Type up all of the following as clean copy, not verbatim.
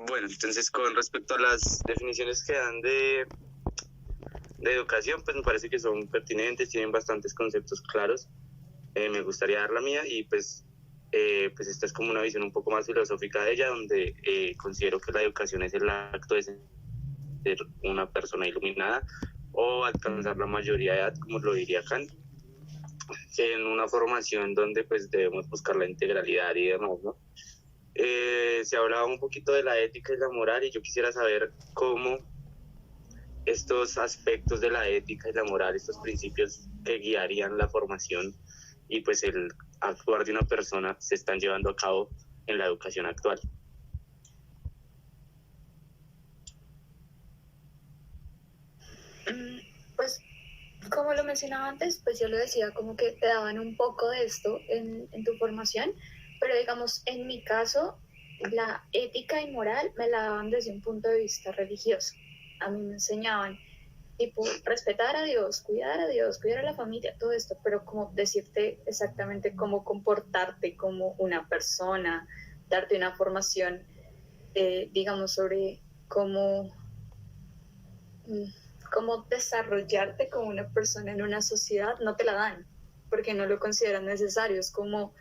Bueno, entonces con respecto a las definiciones que dan de educación, pues me parece que son pertinentes, tienen bastantes conceptos claros. Me gustaría dar la mía y pues esta es como una visión un poco más filosófica de ella, donde considero que la educación es el acto de ser una persona iluminada o alcanzar la mayoría de edad, como lo diría Kant, en una formación donde pues debemos buscar la integralidad y demás, ¿no? Se hablaba un poquito de la ética y la moral y yo quisiera saber cómo estos aspectos de la ética y la moral, estos principios que guiarían la formación y pues el actuar de una persona se están llevando a cabo en la educación actual. Pues como lo mencionaba antes, pues yo lo decía como que te daban un poco de esto en tu formación, pero digamos, en mi caso, la ética y moral me la daban desde un punto de vista religioso. A mí me enseñaban, tipo, respetar a Dios, cuidar a la familia, todo esto, pero como decirte exactamente cómo comportarte como una persona, darte una formación, digamos, sobre cómo cómo desarrollarte como una persona en una sociedad, no te la dan, porque no lo consideran necesario. Es como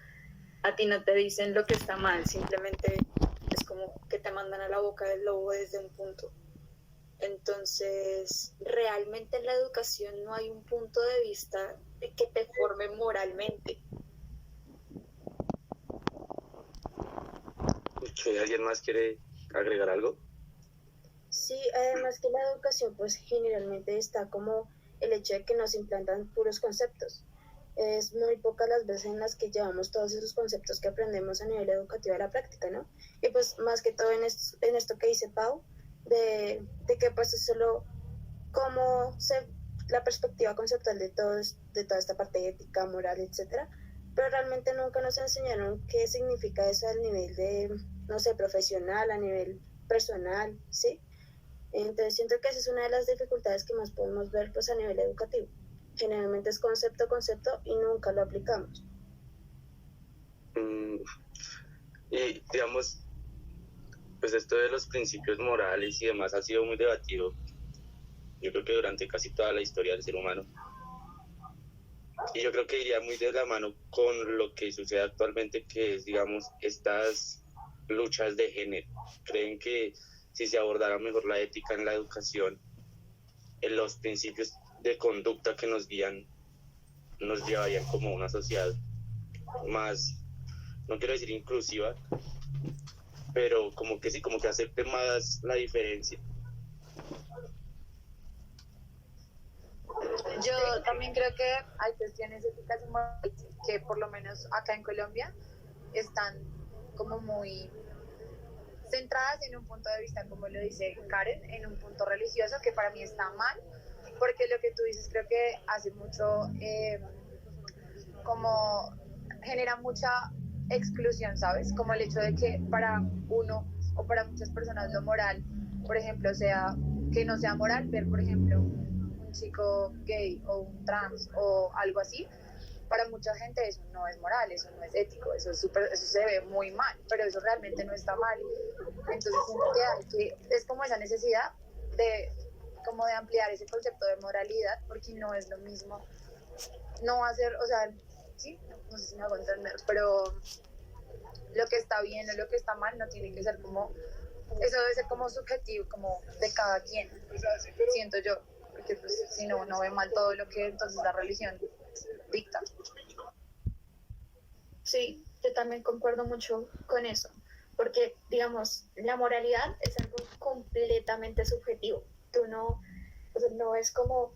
a ti no te dicen lo que está mal, simplemente es como que te mandan a la boca del lobo desde un punto. Entonces, realmente en la educación no hay un punto de vista de que te forme moralmente. ¿Alguien más quiere agregar algo? Sí, además que la educación pues generalmente está como el hecho de que nos implantan puros conceptos. Es muy pocas las veces en las que llevamos todos esos conceptos que aprendemos a nivel educativo a la práctica, ¿no? Y pues más que todo en esto que dice Pau, de que pues es solo cómo se, la perspectiva conceptual de toda esta parte ética, moral, etcétera, pero realmente nunca nos enseñaron qué significa eso al nivel de, no sé, profesional, a nivel personal, ¿sí? Entonces siento que esa es una de las dificultades que más podemos ver pues a nivel educativo. Generalmente es concepto, concepto y nunca lo aplicamos. Y digamos, pues esto de los principios morales y demás ha sido muy debatido, yo creo que durante casi toda la historia del ser humano. Y yo creo que iría muy de la mano con lo que sucede actualmente, que es, digamos, estas luchas de género. Creen que si se abordara mejor la ética en la educación, en los principios de conducta que nos guían, nos llevarían como una sociedad más, no quiero decir inclusiva, pero como que sí, como que acepte más la diferencia. Yo también creo que hay cuestiones éticas y morales que por lo menos acá en Colombia están como muy centradas en un punto de vista, como lo dice Karen, en un punto religioso que para mí está mal, porque lo que tú dices creo que hace mucho como genera mucha exclusión, ¿sabes? Como el hecho de que para uno o para muchas personas lo moral, por ejemplo, sea que no sea moral ver, por ejemplo, un chico gay o un trans o algo así. Para mucha gente eso no es moral, eso no es ético, eso se ve muy mal, pero eso realmente no está mal. Entonces siento que es como esa necesidad de como de ampliar ese concepto de moralidad, porque no es lo mismo, no va a ser, o sea, sí, no sé si me hago entender, pero lo que está bien o lo que está mal no tiene que ser como, eso debe ser como subjetivo, como de cada quien, siento yo, porque pues si no, no ve mal todo lo que entonces la religión dicta. Sí, yo también concuerdo mucho con eso, porque, digamos, la moralidad es algo completamente subjetivo. Tú no, o sea, no es como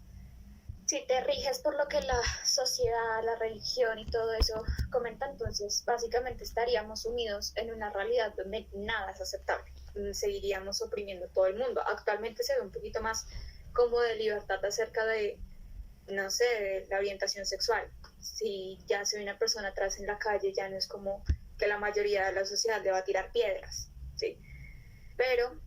si te riges por lo que la sociedad, la religión y todo eso comenta, entonces básicamente estaríamos unidos en una realidad donde nada es aceptable. Seguiríamos oprimiendo a todo el mundo. Actualmente se ve un poquito más como de libertad acerca de, no sé, de la orientación sexual. Si ya se ve una persona atrás en la calle, ya no es como que la mayoría de la sociedad le va a tirar piedras, ¿sí? Pero,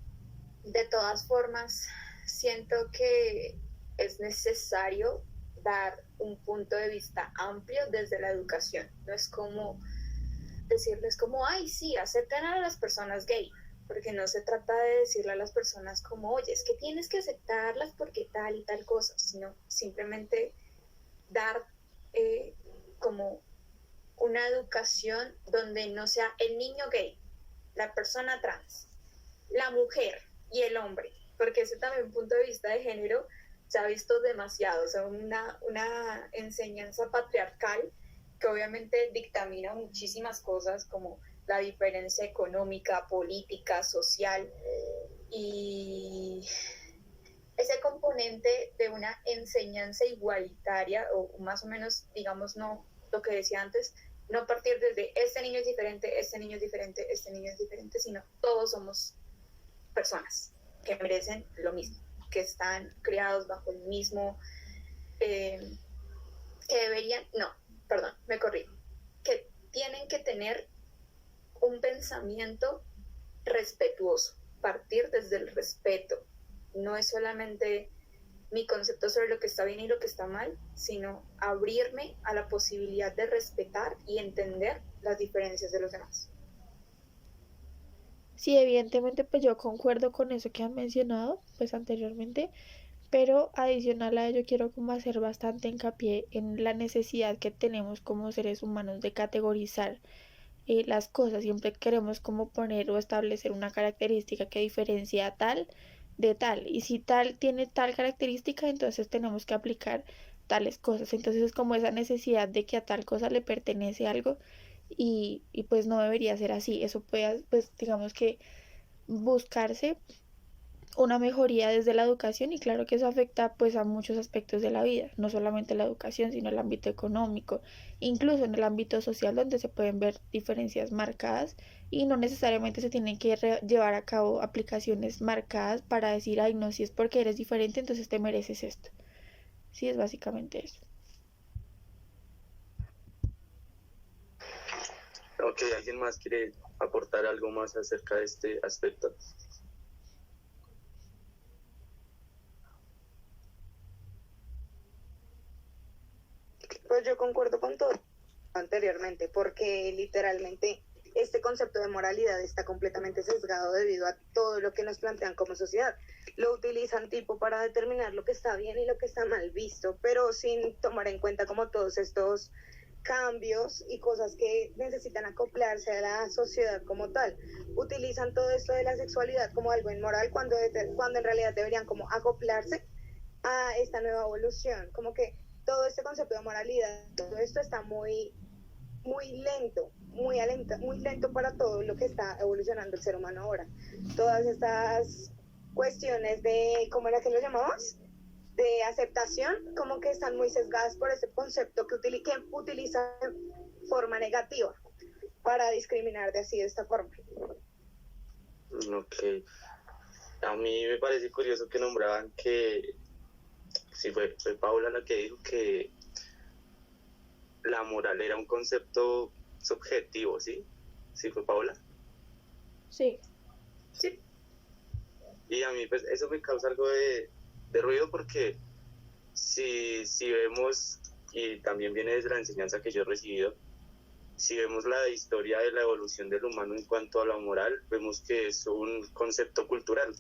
de todas formas, siento que es necesario dar un punto de vista amplio desde la educación. No es como decirles como, ay, sí, acepten a las personas gay. porque no se trata de decirle a las personas como, oye, es que tienes que aceptarlas porque tal y tal cosa, sino simplemente dar como una educación donde no sea el niño gay, la persona trans, la mujer y el hombre, porque ese también punto de vista de género se ha visto demasiado, o sea, una enseñanza patriarcal que obviamente dictamina muchísimas cosas como la diferencia económica, política, social, y ese componente de una enseñanza igualitaria, o más o menos, digamos, no lo que decía antes, no partir desde este niño es diferente, este niño es diferente, este niño es diferente, sino todos somos personas que merecen lo mismo, que están criados bajo el mismo, que deberían, no, perdón, me corrijo, que tienen que tener un pensamiento respetuoso, partir desde el respeto. No es solamente mi concepto sobre lo que está bien y lo que está mal, sino abrirme a la posibilidad de respetar y entender las diferencias de los demás. Sí, evidentemente pues yo concuerdo con eso que han mencionado pues anteriormente, pero adicional a ello quiero como hacer bastante hincapié en la necesidad que tenemos como seres humanos de categorizar las cosas. Siempre queremos como poner o establecer una característica que diferencia tal de tal, y si tal tiene tal característica entonces tenemos que aplicar tales cosas. Entonces es como esa necesidad de que a tal cosa le pertenece algo, y pues no debería ser así. Eso puede pues digamos que buscarse una mejoría desde la educación, y claro que eso afecta pues a muchos aspectos de la vida, no solamente la educación, sino el ámbito económico, incluso en el ámbito social, donde se pueden ver diferencias marcadas, y no necesariamente se tienen que llevar a cabo aplicaciones marcadas para decir, ay no, si es porque eres diferente entonces te mereces esto. Sí, es básicamente eso. Ok, ¿alguien más quiere aportar algo más acerca de este aspecto? Pues yo concuerdo con todo anteriormente, porque literalmente este concepto de moralidad está completamente sesgado debido a todo lo que nos plantean como sociedad. Lo utilizan tipo para determinar lo que está bien y lo que está mal visto, pero sin tomar en cuenta como todos estos cambios y cosas que necesitan acoplarse a la sociedad como tal. Utilizan todo esto de la sexualidad como algo inmoral cuando en realidad deberían como acoplarse a esta nueva evolución, como que todo este concepto de moralidad, todo esto está muy lento, muy lento para todo lo que está evolucionando el ser humano ahora. Todas estas cuestiones de, ¿cómo era que lo llamamos? De aceptación, como que están muy sesgadas por ese concepto que utiliza de forma negativa para discriminar de esta forma. Ok. A mí me parece curioso que nombraban que, si fue Paula la que dijo que la moral era un concepto subjetivo, ¿sí? ¿Sí fue Paula? Sí. Sí. Y a mí pues eso me causa algo de ruido, porque si vemos, y también viene desde la enseñanza que yo he recibido, si vemos la historia de la evolución del humano en cuanto a la moral, vemos que es un concepto cultural.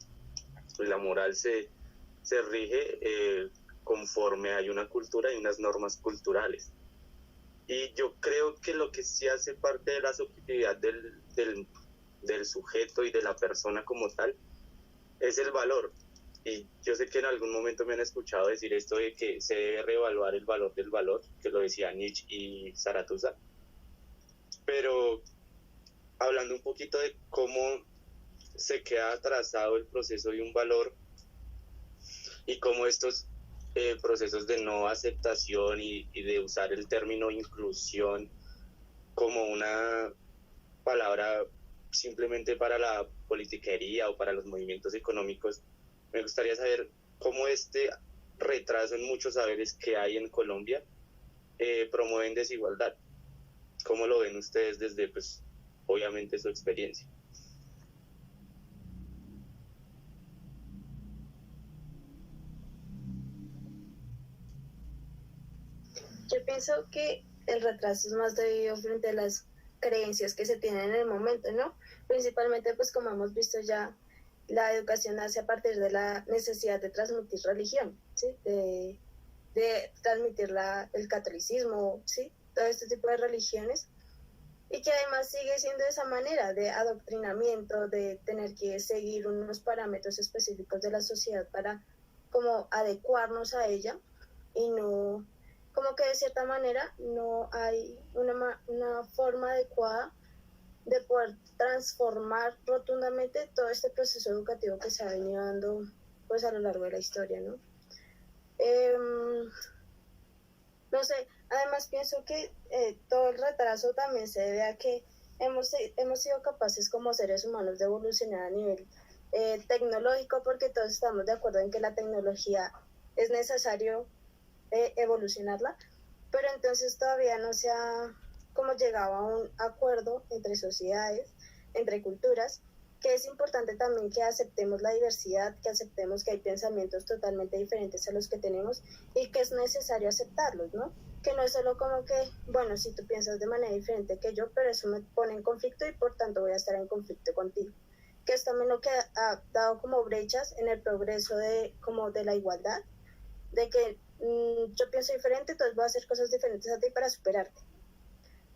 Pues la moral se rige conforme hay una cultura y unas normas culturales. Y yo creo que lo que sí hace parte de la subjetividad del sujeto y de la persona como tal es el valor. Y yo sé que en algún momento me han escuchado decir esto de que se debe reevaluar el valor del valor, que lo decía Nietzsche y Zaratustra. Pero hablando un poquito de cómo se queda atrasado el proceso de un valor, y cómo estos procesos de no aceptación y de usar el término inclusión como una palabra simplemente para la politiquería o para los movimientos económicos, me gustaría saber cómo este retraso en muchos saberes que hay en Colombia promueven desigualdad. ¿Cómo lo ven ustedes desde, pues, obviamente su experiencia? Yo pienso que el retraso es más debido frente a las creencias que se tienen en el momento, ¿no? Principalmente, pues como hemos visto ya, la educación nace a partir de la necesidad de transmitir religión, ¿sí? De transmitir el catolicismo, ¿sí? Todo este tipo de religiones, y que además sigue siendo de esa manera de adoctrinamiento, de tener que seguir unos parámetros específicos de la sociedad para como adecuarnos a ella, y no, como que de cierta manera no hay una forma adecuada de poder transformar rotundamente todo este proceso educativo que se ha venido dando pues a lo largo de la historia, ¿no? No sé, además pienso que todo el retraso también se debe a que hemos sido capaces como seres humanos de evolucionar a nivel tecnológico, porque todos estamos de acuerdo en que la tecnología es necesario evolucionarla, pero entonces todavía no se ha como llegado a un acuerdo entre sociedades, entre culturas, que es importante también que aceptemos la diversidad, que aceptemos que hay pensamientos totalmente diferentes a los que tenemos y que es necesario aceptarlos, ¿no? Que no es solo como que, bueno, si tú piensas de manera diferente que yo, pero eso me pone en conflicto y por tanto voy a estar en conflicto contigo. Que es también lo que ha dado como brechas en el progreso como de la igualdad, de que yo pienso diferente, entonces voy a hacer cosas diferentes a ti para superarte.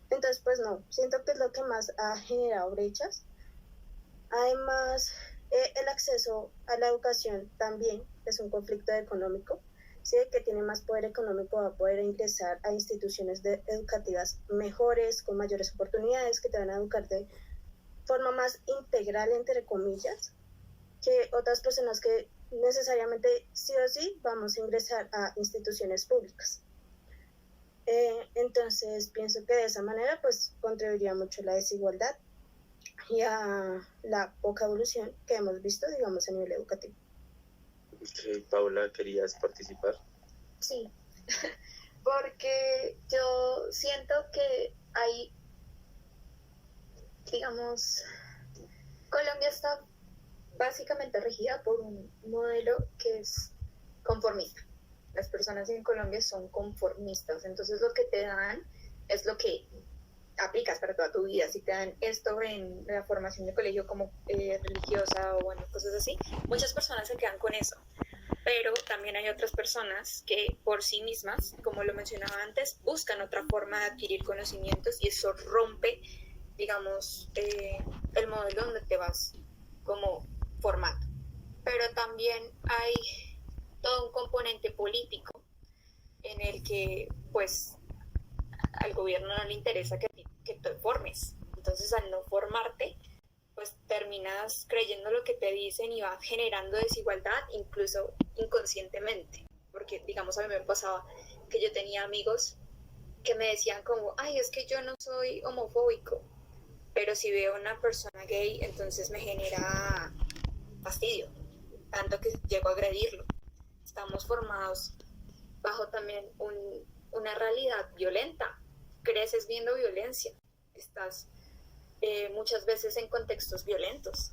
Entonces, pues no, siento que es lo que más ha generado brechas. Además, el acceso a la educación también es un conflicto económico. ¿Sí? El que tiene más poder económico va a poder ingresar a instituciones educativas mejores, con mayores oportunidades, que te van a educar de forma más integral, entre comillas, que otras personas que necesariamente sí o sí vamos a ingresar a instituciones públicas. Entonces pienso que de esa manera pues contribuiría mucho a la desigualdad y a la poca evolución que hemos visto, digamos, a nivel educativo. Okay, Paula, ¿querías participar? Sí, porque yo siento que hay, digamos, Colombia está básicamente regida por un modelo que es conformista. Las personas en Colombia son conformistas, entonces lo que te dan es lo que aplicas para toda tu vida. Si te dan esto en la formación de colegio como religiosa o bueno, cosas así, muchas personas se quedan con eso. Pero también hay otras personas que por sí mismas, como lo mencionaba antes, buscan otra forma de adquirir conocimientos y eso rompe, digamos, el modelo donde te vas como formando. Pero también hay todo un componente político en el que pues al gobierno no le interesa que te formes. Entonces al no formarte, pues terminas creyendo lo que te dicen y va generando desigualdad incluso inconscientemente. Porque digamos a mí me pasaba que yo tenía amigos que me decían como, ay, es que yo no soy homofóbico, pero si veo a una persona gay, entonces me genera fastidio, tanto que llego a agredirlo. Estamos formados bajo también una realidad violenta. Creces viendo violencia, estás muchas veces en contextos violentos,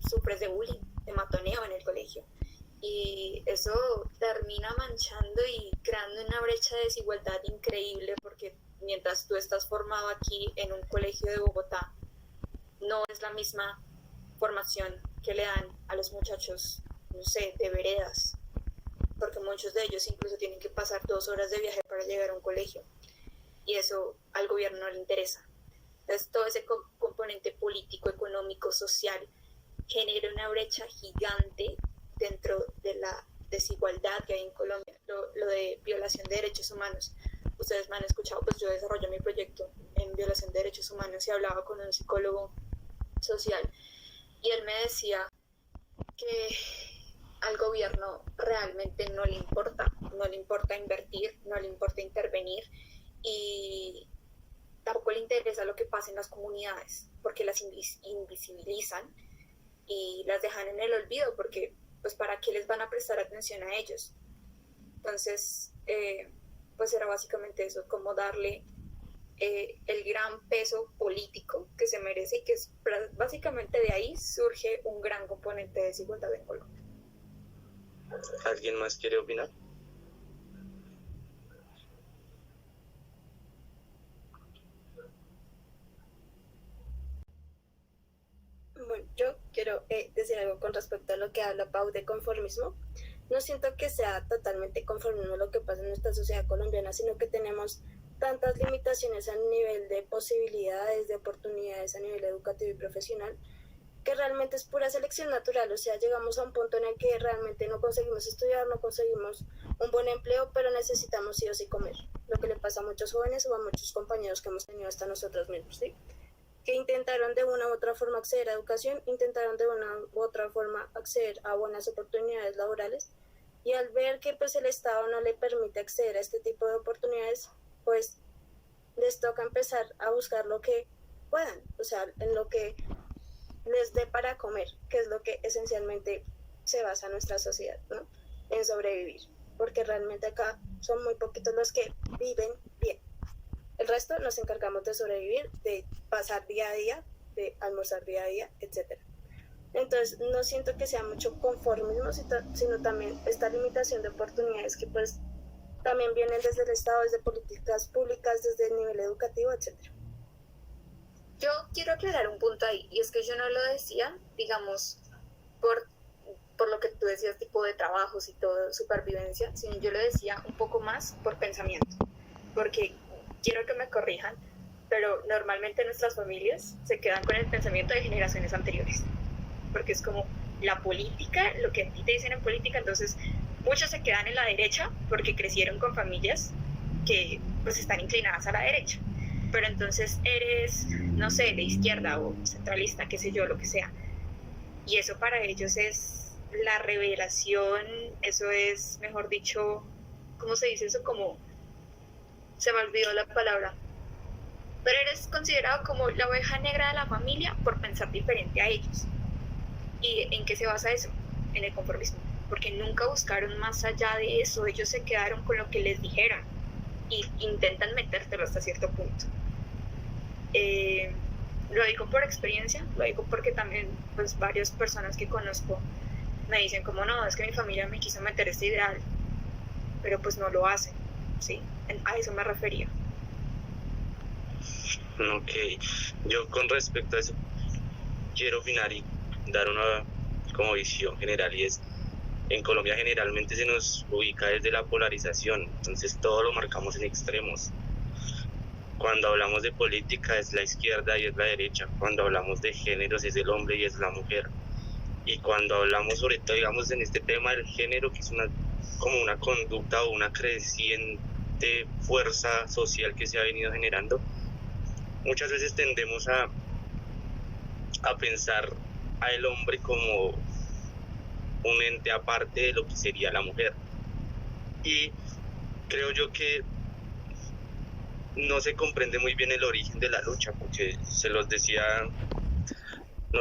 sufres de bullying, de matoneo en el colegio. Y eso termina manchando y creando una brecha de desigualdad increíble porque mientras tú estás formado aquí en un colegio de Bogotá, no es la misma formación que le dan a los muchachos, no sé, de veredas, porque muchos de ellos incluso tienen que pasar 2 horas de viaje para llegar a un colegio y eso al gobierno no le interesa. Entonces todo ese componente político, económico, social genera una brecha gigante dentro de la desigualdad que hay en Colombia, lo de violación de derechos humanos. Ustedes me han escuchado, pues yo desarrollo mi proyecto en violación de derechos humanos y hablaba con un psicólogo social y él me decía que al gobierno realmente no le importa invertir, no le importa intervenir y tampoco le interesa lo que pasa en las comunidades porque las invisibilizan y las dejan en el olvido porque pues para qué les van a prestar atención a ellos. Entonces pues era básicamente eso, como darle el gran peso político que se merece y que es, básicamente de ahí surge un gran componente de desigualdad en Colombia. ¿Alguien más quiere opinar? Bueno, yo quiero decir algo con respecto a lo que habla Pau de conformismo. No siento que sea totalmente conformismo lo que pasa en nuestra sociedad colombiana, sino que tenemos tantas limitaciones a nivel de posibilidades, de oportunidades a nivel educativo y profesional, que realmente es pura selección natural. O sea, llegamos a un punto en el que realmente no conseguimos estudiar, no conseguimos un buen empleo, pero necesitamos sí o sí comer. Lo que le pasa a muchos jóvenes o a muchos compañeros que hemos tenido hasta nosotros mismos, ¿sí? Que intentaron de una u otra forma acceder a educación, intentaron de una u otra forma acceder a buenas oportunidades laborales, y al ver que pues el Estado no le permite acceder a este tipo de oportunidades, pues les toca empezar a buscar lo que puedan, o sea, en lo que les dé para comer, que es lo que esencialmente se basa nuestra sociedad, ¿no? En sobrevivir, porque realmente acá son muy poquitos los que viven bien. El resto nos encargamos de sobrevivir, de pasar día a día, de almorzar día a día, etc. Entonces, no siento que sea mucho conformismo, sino también esta limitación de oportunidades que pues también vienen desde el Estado, desde políticas públicas, desde el nivel educativo, etc. Yo quiero aclarar un punto ahí, y es que yo no lo decía, digamos, por lo que tú decías, tipo de trabajos y todo, supervivencia, sino yo lo decía un poco más por pensamiento, porque quiero que me corrijan, pero normalmente nuestras familias se quedan con el pensamiento de generaciones anteriores, porque es como la política, lo que a ti te dicen en política, entonces muchos se quedan en la derecha porque crecieron con familias que pues están inclinadas a la derecha, pero entonces eres, no sé, de izquierda o centralista, qué sé yo, lo que sea, y eso para ellos es la revelación, eso es, mejor dicho, ¿cómo se dice eso? Como, se me olvidó la palabra, pero eres considerado como la oveja negra de la familia por pensar diferente a ellos. ¿Y en qué se basa eso? En el conformismo, porque nunca buscaron más allá de eso, ellos se quedaron con lo que les dijeron y intentan metértelo hasta cierto punto. Lo digo por experiencia, lo digo porque también pues varias personas que conozco me dicen como no, es que mi familia me quiso meter este ideal, pero pues no lo hacen, ¿sí? A eso me refería. Ok, yo con respecto a eso quiero opinar y dar una como visión general, y es, en Colombia generalmente se nos ubica desde la polarización, entonces todo lo marcamos en extremos. Cuando hablamos de política es la izquierda y es la derecha, cuando hablamos de géneros es el hombre y es la mujer, y cuando hablamos sobre todo, digamos, en este tema del género, que es como una conducta o una creciente fuerza social que se ha venido generando, muchas veces tendemos a pensar al hombre como un ente aparte de lo que sería la mujer. Y creo yo que no se comprende muy bien el origen de la lucha, porque nos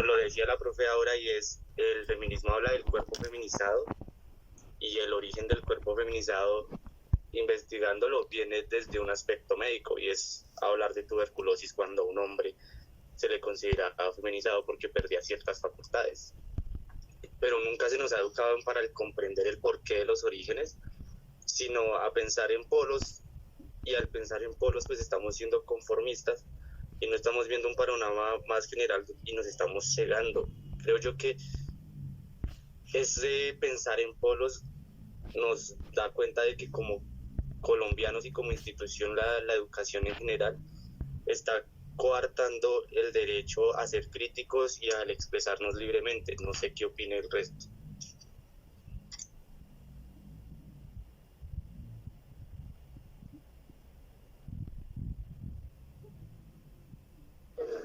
lo decía la profe ahora, y es, el feminismo habla del cuerpo feminizado, y el origen del cuerpo feminizado, investigándolo, viene desde un aspecto médico, y es hablar de tuberculosis cuando a un hombre se le considera feminizado porque perdía ciertas facultades. Pero nunca se nos ha educado para comprender el porqué de los orígenes, sino a pensar en polos, y al pensar en polos pues estamos siendo conformistas y no estamos viendo un panorama más general y nos estamos cegando. Creo yo que ese pensar en polos nos da cuenta de que como colombianos y como institución la educación en general está coartando el derecho a ser críticos y al expresarnos libremente. No sé qué opina el resto.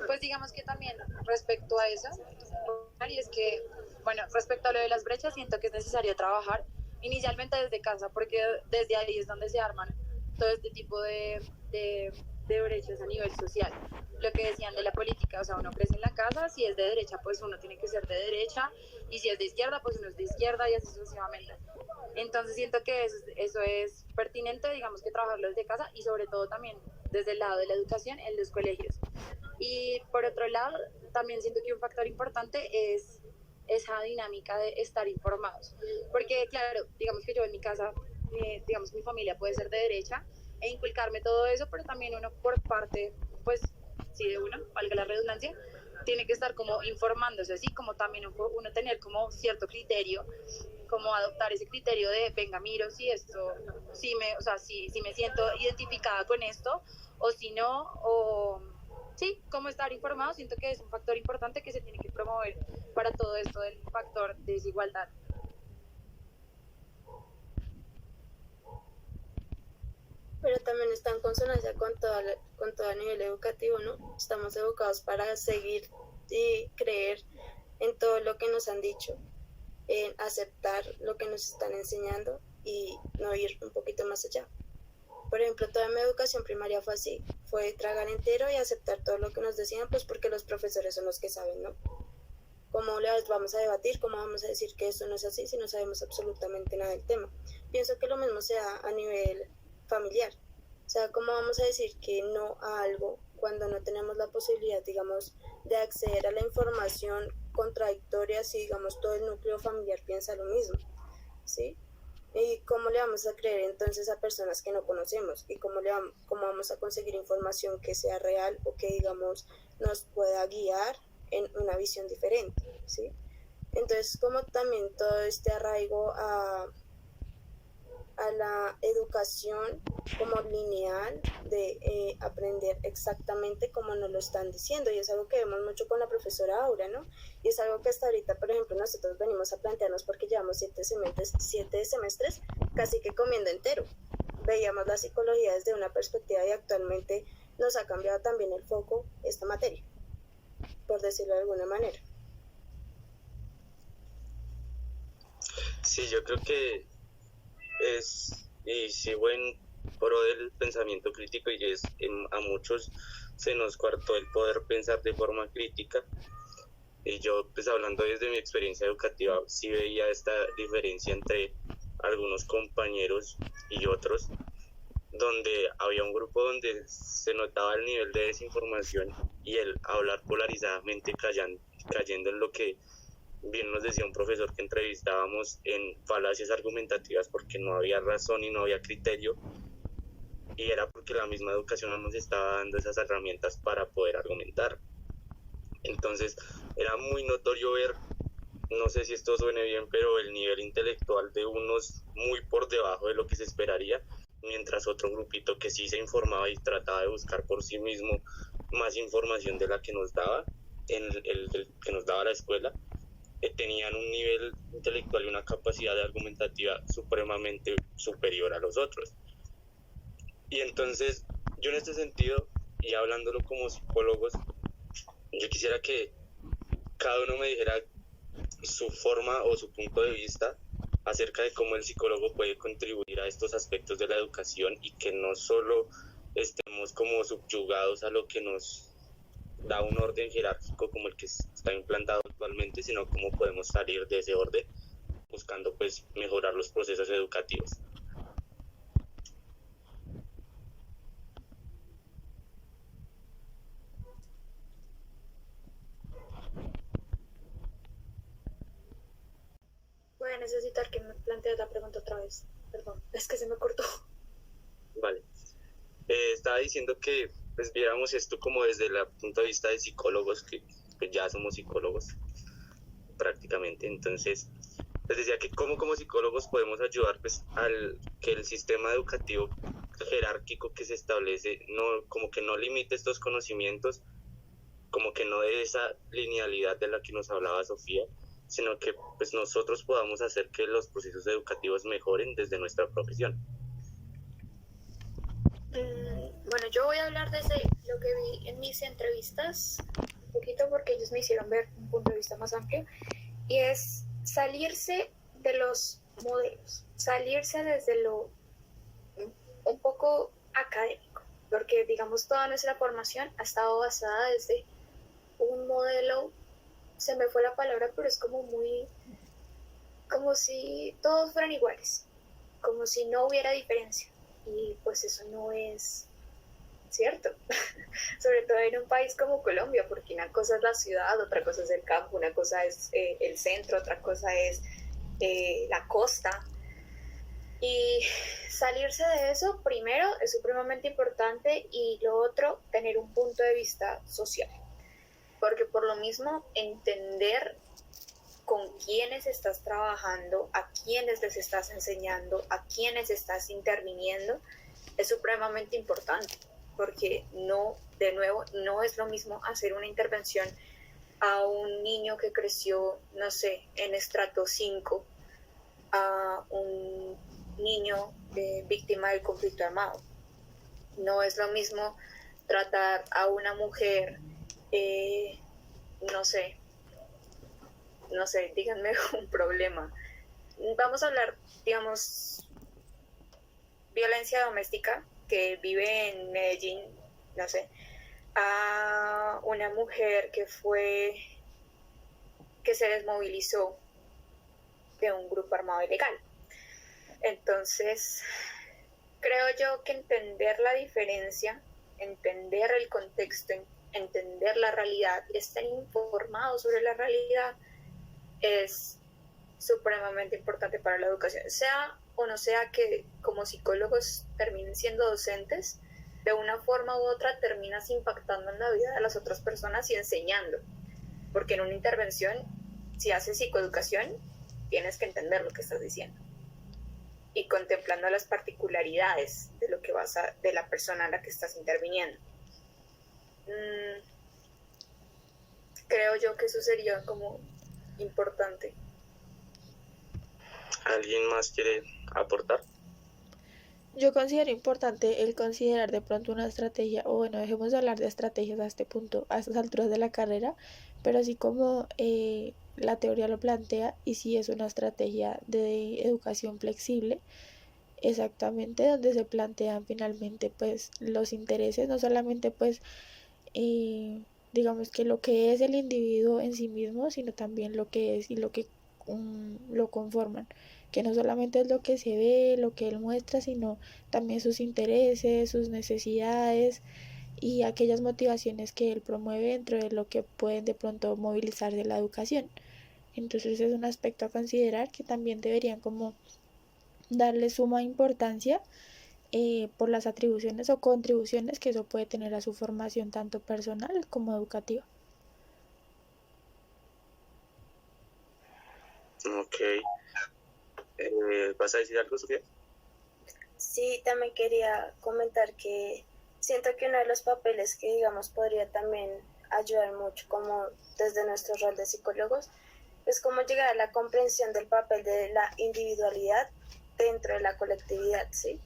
Pues digamos que también respecto a eso, y es que, bueno, respecto a lo de las brechas, siento que es necesario trabajar inicialmente desde casa, porque desde ahí es donde se arman todo este tipo de brechas a nivel social. Lo que decían de la política, o sea, uno crece en la casa, si es de derecha, pues uno tiene que ser de derecha, y si es de izquierda, pues uno es de izquierda, y así sucesivamente. Entonces siento que eso es pertinente, digamos que trabajarlo desde casa, y sobre todo también desde el lado de la educación en los colegios. Y por otro lado, también siento que un factor importante es esa dinámica de estar informados. Porque claro, digamos que yo en mi casa, digamos mi familia puede ser de derecha e inculcarme todo eso, pero también uno por parte, pues sí de uno, valga la redundancia, tiene que estar como informándose, así como también uno tener como cierto criterio, como adoptar ese criterio de, venga, miro si esto, si me siento identificada con esto, o si no, o sí, como estar informado, siento que es un factor importante que se tiene que promover para todo esto del factor de desigualdad. Pero también está en consonancia con todo a nivel educativo, ¿no? Estamos educados para seguir y creer en todo lo que nos han dicho, en aceptar lo que nos están enseñando y no ir un poquito más allá. Por ejemplo, toda mi educación primaria fue así, fue tragar entero y aceptar todo lo que nos decían, pues porque los profesores son los que saben, ¿no? ¿Cómo les vamos a debatir? ¿Cómo vamos a decir que esto no es así si no sabemos absolutamente nada del tema? Pienso que lo mismo se da a nivel familiar. O sea, ¿cómo vamos a decir que no a algo cuando no tenemos la posibilidad, digamos, de acceder a la información contradictoria si, digamos, todo el núcleo familiar piensa lo mismo? ¿Sí? ¿Y cómo le vamos a creer entonces a personas que no conocemos? ¿Y cómo vamos a conseguir información que sea real o que, digamos, nos pueda guiar en una visión diferente? ¿Sí? Entonces, como también todo este arraigo a la educación como lineal de aprender exactamente como nos lo están diciendo, y es algo que vemos mucho con la profesora Aura, ¿no? Y es algo que hasta ahorita, por ejemplo, nosotros venimos a plantearnos porque llevamos 7 semestres casi que comiendo entero. Veíamos la psicología desde una perspectiva y actualmente nos ha cambiado también el foco esta materia, por decirlo de alguna manera. Sí, yo creo que y sí, buen pro del pensamiento crítico, y es a muchos se nos coartó el poder pensar de forma crítica, y yo, pues hablando desde mi experiencia educativa, sí veía esta diferencia entre algunos compañeros y otros, donde había un grupo donde se notaba el nivel de desinformación y el hablar polarizadamente, cayendo en lo que bien nos decía un profesor que entrevistábamos, en falacias argumentativas, porque no había razón y no había criterio, y era porque la misma educación no nos estaba dando esas herramientas para poder argumentar. Entonces era muy notorio ver, no sé si esto suene bien, pero el nivel intelectual de unos muy por debajo de lo que se esperaría, mientras otro grupito que sí se informaba y trataba de buscar por sí mismo más información de la que nos daba, que nos daba la escuela, tenían un nivel intelectual y una capacidad argumentativa supremamente superior a los otros. Y entonces, yo en este sentido, y hablándolo como psicólogos, yo quisiera que cada uno me dijera su forma o su punto de vista acerca de cómo el psicólogo puede contribuir a estos aspectos de la educación, y que no solo estemos como subyugados a lo que nos da un orden jerárquico como el que está implantado actualmente, sino cómo podemos salir de ese orden buscando pues mejorar los procesos educativos. Voy a necesitar que me plantees la pregunta otra vez. Perdón, es que se me cortó. Vale. Estaba diciendo que pues viéramos esto como desde el punto de vista de psicólogos, que ya somos psicólogos prácticamente. Entonces, les decía que como psicólogos podemos ayudar pues al que el sistema educativo jerárquico que se establece como que no limite estos conocimientos, como que no dé esa linealidad de la que nos hablaba Sofía, sino que pues nosotros podamos hacer que los procesos educativos mejoren desde nuestra profesión. Bueno, yo voy a hablar desde lo que vi en mis entrevistas, un poquito porque ellos me hicieron ver un punto de vista más amplio, y es salirse de los modelos, salirse desde lo un poco académico, porque digamos toda nuestra formación ha estado basada desde un modelo, se me fue la palabra, pero es como si todos fueran iguales, como si no hubiera diferencia, y pues eso no es cierto, sobre todo en un país como Colombia, porque una cosa es la ciudad, otra cosa es el campo, una cosa es el centro, otra cosa es la costa, y salirse de eso primero es supremamente importante, y lo otro, tener un punto de vista social, porque por lo mismo entender con quiénes estás trabajando, a quiénes les estás enseñando, a quiénes estás interviniendo, es supremamente importante, porque no, de nuevo, no es lo mismo hacer una intervención a un niño que creció, no sé, en estrato 5, a un niño víctima del conflicto armado. No es lo mismo tratar a una mujer, no sé, díganme un problema. Vamos a hablar, digamos, violencia doméstica, que vive en Medellín, no sé, a una mujer que se desmovilizó de un grupo armado ilegal. Entonces, creo yo que entender la diferencia, entender el contexto, entender la realidad, estar informado sobre la realidad es supremamente importante para la educación. Sea o no sea que como psicólogos terminen siendo docentes, de una forma u otra terminas impactando en la vida de las otras personas y enseñando. Porque en una intervención, si haces psicoeducación, tienes que entender lo que estás diciendo. Y contemplando las particularidades de lo que de la persona a la que estás interviniendo. Creo yo que eso sería como importante. ¿Alguien más quiere aportar? Yo considero importante el considerar de pronto una estrategia, o bueno, dejemos de hablar de estrategias a este punto, a estas alturas de la carrera, pero así como la teoría lo plantea, y si es una estrategia de educación flexible, exactamente donde se plantean finalmente pues los intereses, no solamente pues digamos que lo que es el individuo en sí mismo, sino también lo que es y lo que lo conforman, que no solamente es lo que se ve, lo que él muestra, sino también sus intereses, sus necesidades y aquellas motivaciones que él promueve dentro de lo que pueden de pronto movilizar de la educación. Entonces es un aspecto a considerar que también deberían como darle suma importancia por las atribuciones o contribuciones que eso puede tener a su formación tanto personal como educativa. Ok. ¿Vas a decir algo, Sofía? Sí, también quería comentar que siento que uno de los papeles que, digamos, podría también ayudar mucho, como desde nuestro rol de psicólogos, es cómo llegar a la comprensión del papel de la individualidad dentro de la colectividad, ¿sí?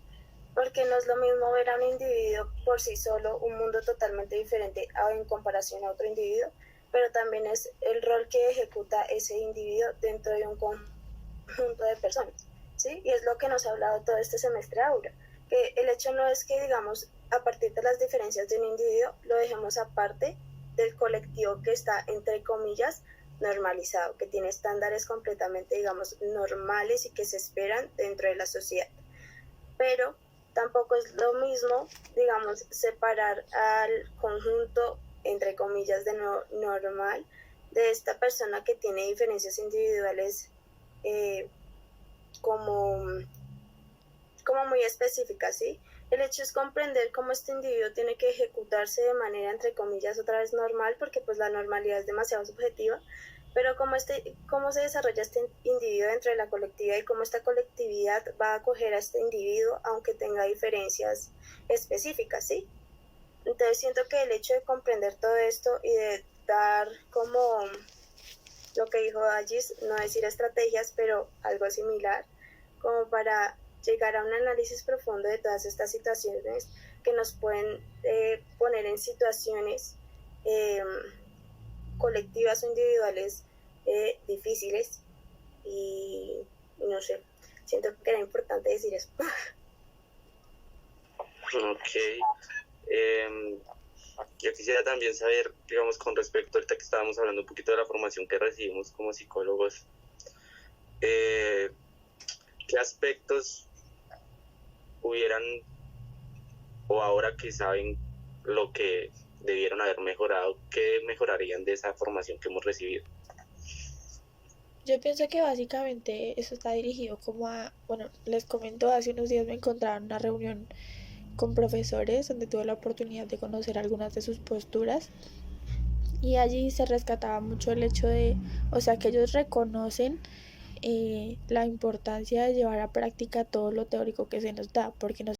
Porque no es lo mismo ver a un individuo por sí solo, un mundo totalmente diferente en comparación a otro individuo, pero también es el rol que ejecuta ese individuo dentro de un conjunto de personas, ¿sí? Y es lo que nos ha hablado todo este semestre Aura, que el hecho no es que, digamos, a partir de las diferencias de un individuo lo dejemos aparte del colectivo que está, entre comillas, normalizado, que tiene estándares completamente, digamos, normales y que se esperan dentro de la sociedad. Pero tampoco es lo mismo, digamos, separar al conjunto, entre comillas, de normal, de esta persona que tiene diferencias individuales como muy específicas, ¿sí? El hecho es comprender cómo este individuo tiene que ejecutarse de manera, entre comillas, otra vez normal, porque pues la normalidad es demasiado subjetiva, pero cómo se desarrolla este individuo dentro de la colectividad y cómo esta colectividad va a acoger a este individuo aunque tenga diferencias específicas, ¿sí? Entonces siento que el hecho de comprender todo esto y de dar como lo que dijo Agis, no decir estrategias, pero algo similar, como para llegar a un análisis profundo de todas estas situaciones que nos pueden poner en situaciones colectivas o individuales difíciles y no sé, siento que era importante decir eso. Ok. Yo quisiera también saber, digamos, con respecto ahorita que estábamos hablando un poquito de la formación que recibimos como psicólogos, ¿qué aspectos hubieran o ahora que saben lo que debieron haber mejorado, qué mejorarían de esa formación que hemos recibido? Yo pienso que básicamente eso está dirigido como a, bueno, les comento, hace unos días me encontraba en una reunión con profesores donde tuve la oportunidad de conocer algunas de sus posturas Y allí se rescataba mucho el hecho de, o sea, que ellos reconocen la importancia de llevar a práctica todo lo teórico que se nos da, porque nos